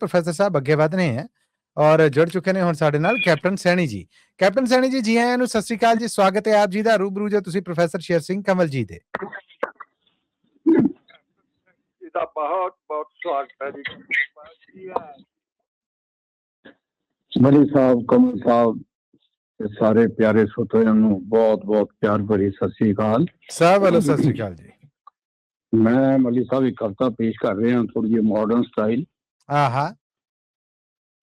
Professor ਸਾਹਿਬ ਅੱਗੇ ਵਧਨੇ हैं और जुड़ चुके ने हुण साडे नाल कैप्टन सैनी जी। कैप्टन सैनी जी, जी आयां नूं, सत श्री अकाल जी। स्वागत है आप जी दा रूबरू जो तुसीं प्रोफैसर शेर सिंह कंवल जी दे। बहुत बहुत स्वागत है जी। मलिक साहब, कमल साहब, सारे प्यारे श्रोताओं नूं बहुत बहुत प्यार भरी सत श्री अकाल। सब वालों सत श्री अकाल जी। मैं मलिक साहब एक कविता पेश कर रहा हूँ, थोड़ी जी मॉडर्न स्टाइल। हाँ,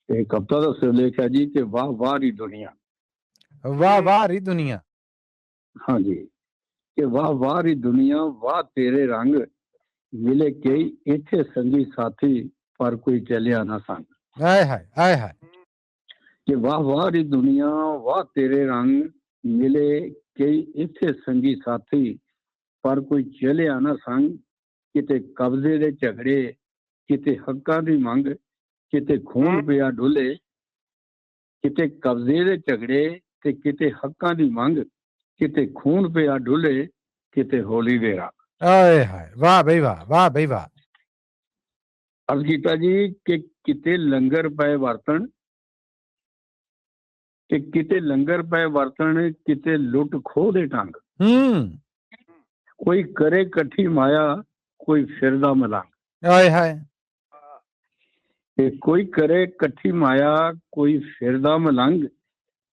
एक कविता का सिरलेख है जी कि वाह वाह री दुनिया। वाह वाह री दुनिया। हाँ जी, कि वाह वाह री दुनिया, वाह तेरे रंग, मिले कई इथे संगी साथी पर कोई चलिया ना संग। हाय हाय हाय हाय। कि वाह वाह री दुनिया, वाह तेरे रंग, मिले कई इथे संगी साथी पर कोई चलिया ना संग। किते कब्जे दे झगड़े, किते हक्कां दी मंग, किते खून पिया डुले। किते कब्जे दे झगड़े ते किते हक्कां दी मंग, किते खून पिया डुले, किते होली दे रंग। हाय हाय, वाह बई वाह, वाह बई वाह। अर्ज कीता जी कि किते लंगर पए वरतन, कि किते लंगर पए वरतन, किते लुट खो दे ढंग। कोई करे कठी माया, कोई फिरदा मलंग। हाय हाय। कोई करे कठी माया, कोई फिरदा मलंग,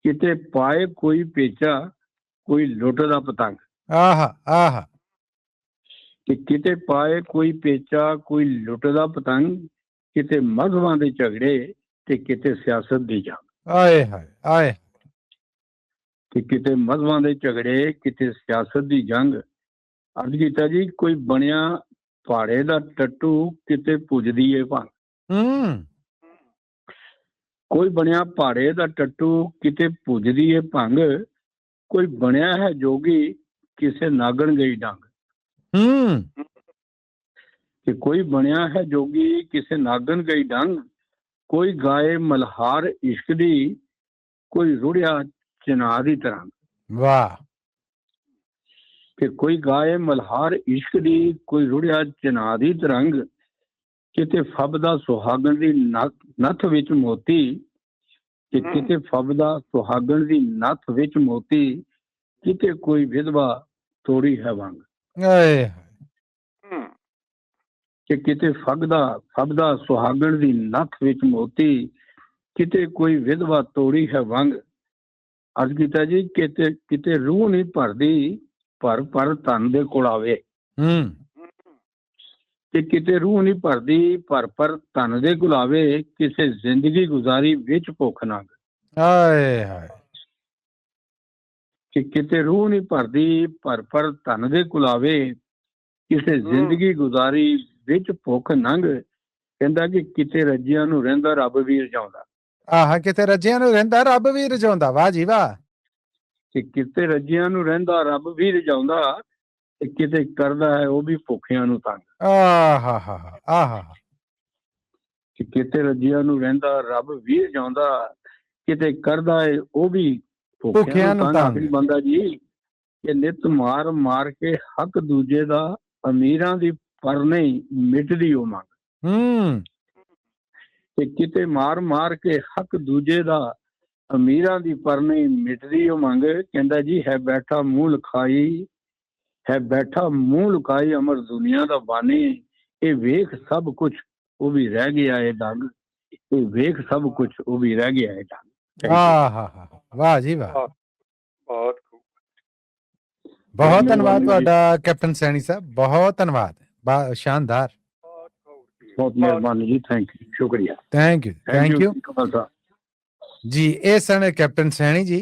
किते पाए कोई पेचा, कोई लुटदा पतंग। आहा आहा। कि किते पाए कोई पेचा, कोई लुटदा पतंग, किते मजहबां दे झगड़े ते किते सियासत दी जंग। हाय हाय हाय। कि किते मजहबां दे झगड़े, किते सियासत दी जंग। अर्ज कीता जी कोई बनिया पहाड़े दा टट्टू, किते पुजदी है भंग। कोई बनिया पहाड़े दा टट्टू, किते पुजदी है भंग। कोई बनिया है जोगी, किसे नागण गई डंग। कि कोई बनिया है जोगी, किसे नागण गई डंग। कोई गाए मल्हार इश्क दी, कोई रुड़िया चिनाह दी तरंग। वाह। कि कोई गाए मल्हार इश्क दी, कोई रुड़िया चिनाह दी तरंग। किते फबदा सुहागण दी नथ विच मोती, कि किते फबदा सुहागण दी नथ विच मोती, किते कोई विधवा तोड़ी है वंग। कि किते फबदा सुहागण दी नथ विच मोती, किते कोई विधवा तोड़ी है वंग। अर्ज कीता जी किते किते रूह नहीं भरदी, पर धन दे कुलावे। कि किते रूह नहीं भरदी, पर धन दे गुलावे, किसे जिंदगी गुजारी विच भुख नंग। हाय हाय। कि किते रूह नहीं भरदी, पर धन दे गुलावे, किसे जिंदगी गुजारी विच भुख नंग। कहंदा कि किते रजियां नूं रहिंदा रब भी रजाउंदा। आहा, किते रजियां नूं रहिंदा रब भी रजाउंदा। वाह जी वाह। कि किते रजियां नूं रहिंदा रब भी रजाउंदा, ते किते करदा है वो भी भुखियां नूं तंग। आहा हा आहा। कि किते रजियां नूं रहिंदा रब भी रजाउंदा, किते करदा है वो भी भुखियां नूं तंग। आखिरी बंदा जी कि नित मार मार के हक दूजे दा, अमीरां दी पर नहीं मिटदी ओ मंग। कि किते मार मार के हक दूजे दा, अमीरां दी पर नहीं मिटदी ओ मंग। कहंदा जी है बैठा मुंह लखाई, है बैठा मुंह लुकाई अमर दुनिया दा बानी। ये वेख सब कुछ वो भी रह गया है दंग। ये वेख सब कुछ वो भी रह गया है दंग। वाह जी वाह। बहुत बहुत धन्यवाद तुहाडा कैप्टन सैनी साहब, बहुत धन्यवाद, शानदार। बहुत मेहरबानी जी, थैंक यू, शुक्रिया। थैंक यू जी। ये सन कैप्टन सैनी जी।